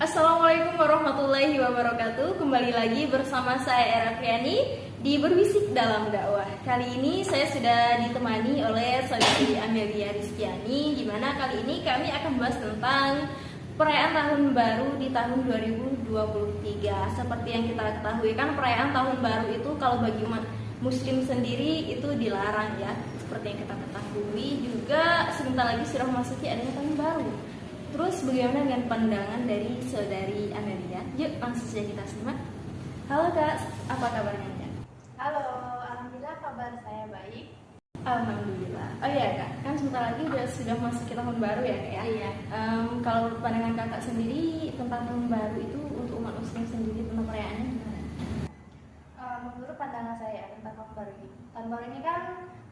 Assalamualaikum warahmatullahi wabarakatuh. Kembali lagi bersama saya Era Friani di Berbisik Dalam Dakwah. Kali ini saya sudah ditemani oleh saudari Amelia Rizkiani, di mana kali ini kami akan membahas tentang perayaan tahun baru di tahun 2023. Seperti yang kita ketahui kan, perayaan tahun baru itu kalau bagi umat muslim sendiri itu dilarang ya. Seperti yang kita ketahui juga sebentar lagi sudah memasuki adanya tahun baru. Terus bagaimana dengan pandangan dari saudari Amelia? Yuk langsung saja kita simak. Halo Kak, apa kabarnya Kak? Halo, alhamdulillah kabar saya baik. Alhamdulillah. Oh iya Kak, kan sebentar lagi sudah masuk ke tahun baru ya Kak ya? Iya. Kalau pandangan Kakak sendiri tentang tahun baru itu untuk umat muslim sendiri tentang perayaannya gimana? Menurut pandangan saya tentang tahun baru ini, tahun baru ini kan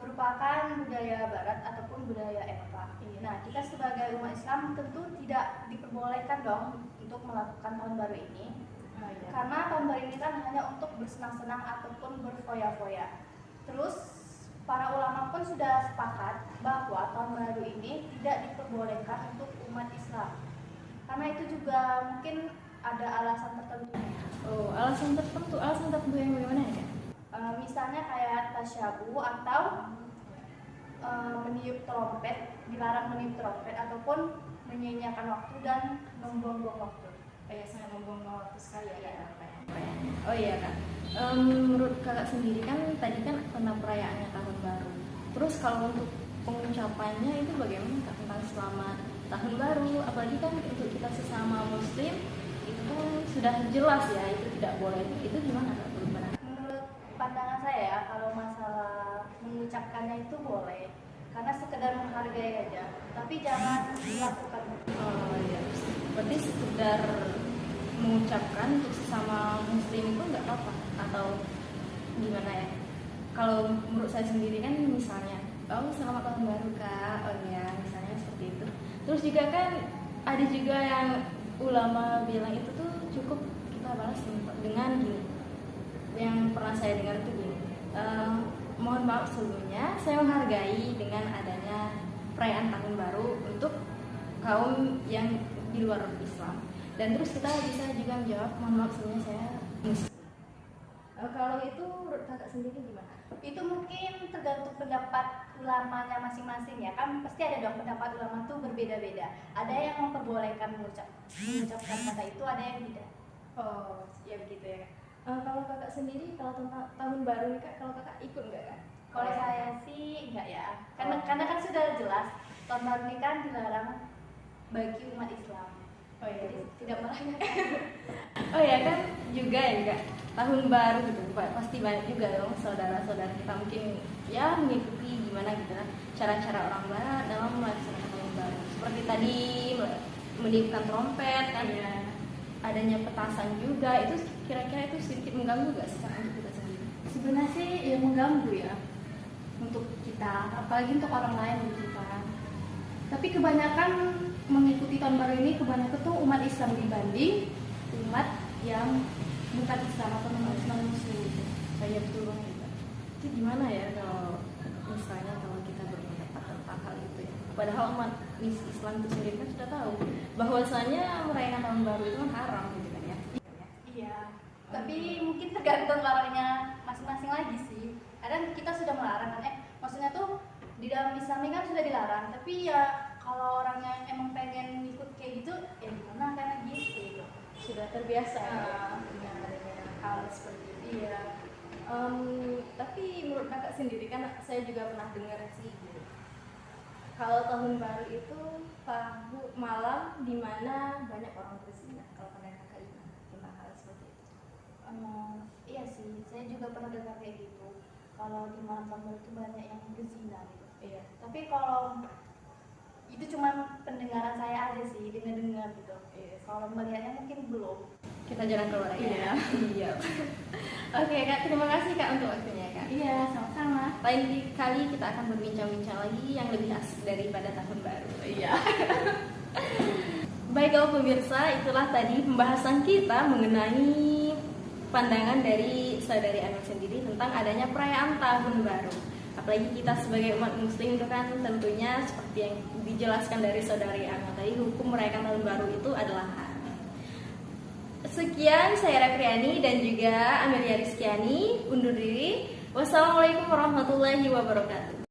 merupakan budaya Barat ataupun budaya Eropa. Nah, kita sebagai umat Islam tentu tidak diperbolehkan dong untuk melakukan tahun baru ini, karena tahun baru ini kan hanya untuk bersenang-senang ataupun berfoya-foya. Terus para ulama pun sudah sepakat bahwa tahun baru ini tidak diperbolehkan untuk umat Islam, karena itu juga mungkin ada alasan tertentu. Oh, alasan tertentu yang bagaimana ya Kak? Misalnya kayak tasyabu atau meniup trompet, dilarang meniup trompet ataupun menyia-nyiakan waktu dan membuang-buang waktu. Sangat membuang waktu sekali ya Kak. Oh iya Kak, menurut Kakak sendiri kan tadi kan tentang perayaannya tahun baru. Terus kalau untuk pengucapannya itu bagaimana Kak, tentang selamat tahun baru? Apalagi kan untuk kita sesama muslim itu kan sudah jelas ya itu tidak boleh. Itu gimana Kak? Menurut pandangan saya, kalau masalah mengucapkannya itu boleh, karena sekedar menghargai aja, tapi jangan dilakukan. Oh iya, berarti sekedar mengucapkan untuk sesama muslim itu nggak apa-apa atau gimana ya? Kalau menurut saya sendiri kan misalnya, oh selamat tahun baru Kak, oh ya misalnya seperti itu. Terus juga kan ada juga yang ulama bilang itu tuh cukup kita balas dengan gini. Yang pernah saya dengar itu gini, mohon maaf sebelumnya saya menghargai dengan adanya perayaan tahun baru untuk kaum yang di luar Islam. Dan terus kita bisa juga menjawab, mohon maaf sebelumnya saya muslim. Kalau itu menurut Kakak sendiri gimana? Itu mungkin tergantung pendapat ulamanya masing-masing ya, kan pasti ada dong pendapat ulama tuh berbeda-beda. Ada yang memperbolehkan mengucapkan kata itu, ada yang tidak. Oh ya begitu ya. Kalau Kakak sendiri kalau tentang tahun baru nih Kak, kalau Kakak ikut nggak Kak? Kalau saya sih enggak ya, karena kan sudah jelas tahun baru ini kan dilarang bagi umat Islam. Oh iya. Jadi tidak merayakan. Oh ya kan juga ya Kak, tahun baru gitu pasti banyak juga dong saudara-saudara kita mungkin ya mengikuti gimana gitu kan cara-cara orang barat dalam melaksanakan tahun baru. Seperti tadi meniupkan trompet kan ya. Adanya petasan juga, itu kira-kira itu sedikit mengganggu nggak secara untuk kita sendiri? Sebenarnya sih ya mengganggu ya untuk kita, apalagi untuk orang lain gitu kan. Tapi kebanyakan mengikuti tahun baru ini kebanyakan tuh umat Islam dibanding umat yang bukan Islam atau non Muslim gitu. Kayak betul banget Kak. Itu gimana ya kalau misalnya kalau kita berpendapat tentang hal itu ya? Padahal umat Islam itu sendiri kan sudah tahu bahwasanya merayakan tahun baru itu kan haram gitu kan ya. Iya. Tapi mungkin tergantung orangnya masing-masing lagi sih. Kadang kita sudah melarang kan, maksudnya tuh di dalam Islam ini kan sudah dilarang. Tapi ya kalau orangnya emang pengen ikut kayak gitu, ya gimana karena gitu. Sudah terbiasa dengan adanya hal seperti itu. Iya. Tapi menurut Kakak sendiri kan saya juga pernah dengar sih gitu. Kalau tahun baru itu malam di mana banyak orang berzina. Kalau pandangan Kakak gimana tentang hal seperti itu? Iya sih, saya juga pernah dengar kayak gitu. Kalau di malam tahun baru itu banyak yang berzina gitu. Iya. Tapi kalau itu cuma pendengaran saya aja sih, dengar gitu. Iya. Kalau melihatnya mungkin belum. Kita jalan keluar ya. Iya. Iya. Oke Kak, terima kasih Kak untuk waktunya Kak. Iya, sama-sama. Lain kali kita akan berbincang-bincang lagi yang lebih asik daripada tahun baru. Iya. Baiklah pemirsa, itulah tadi pembahasan kita mengenai pandangan dari saudari Amel sendiri tentang adanya perayaan tahun baru. Apalagi kita sebagai umat muslim itu kan tentunya seperti yang dijelaskan dari saudari Amel tadi, hukum merayakan tahun baru itu adalah haram. Sekian saya Rakriani dan juga Amelia Rizkyani undur diri. Wassalamualaikum warahmatullahi wabarakatuh.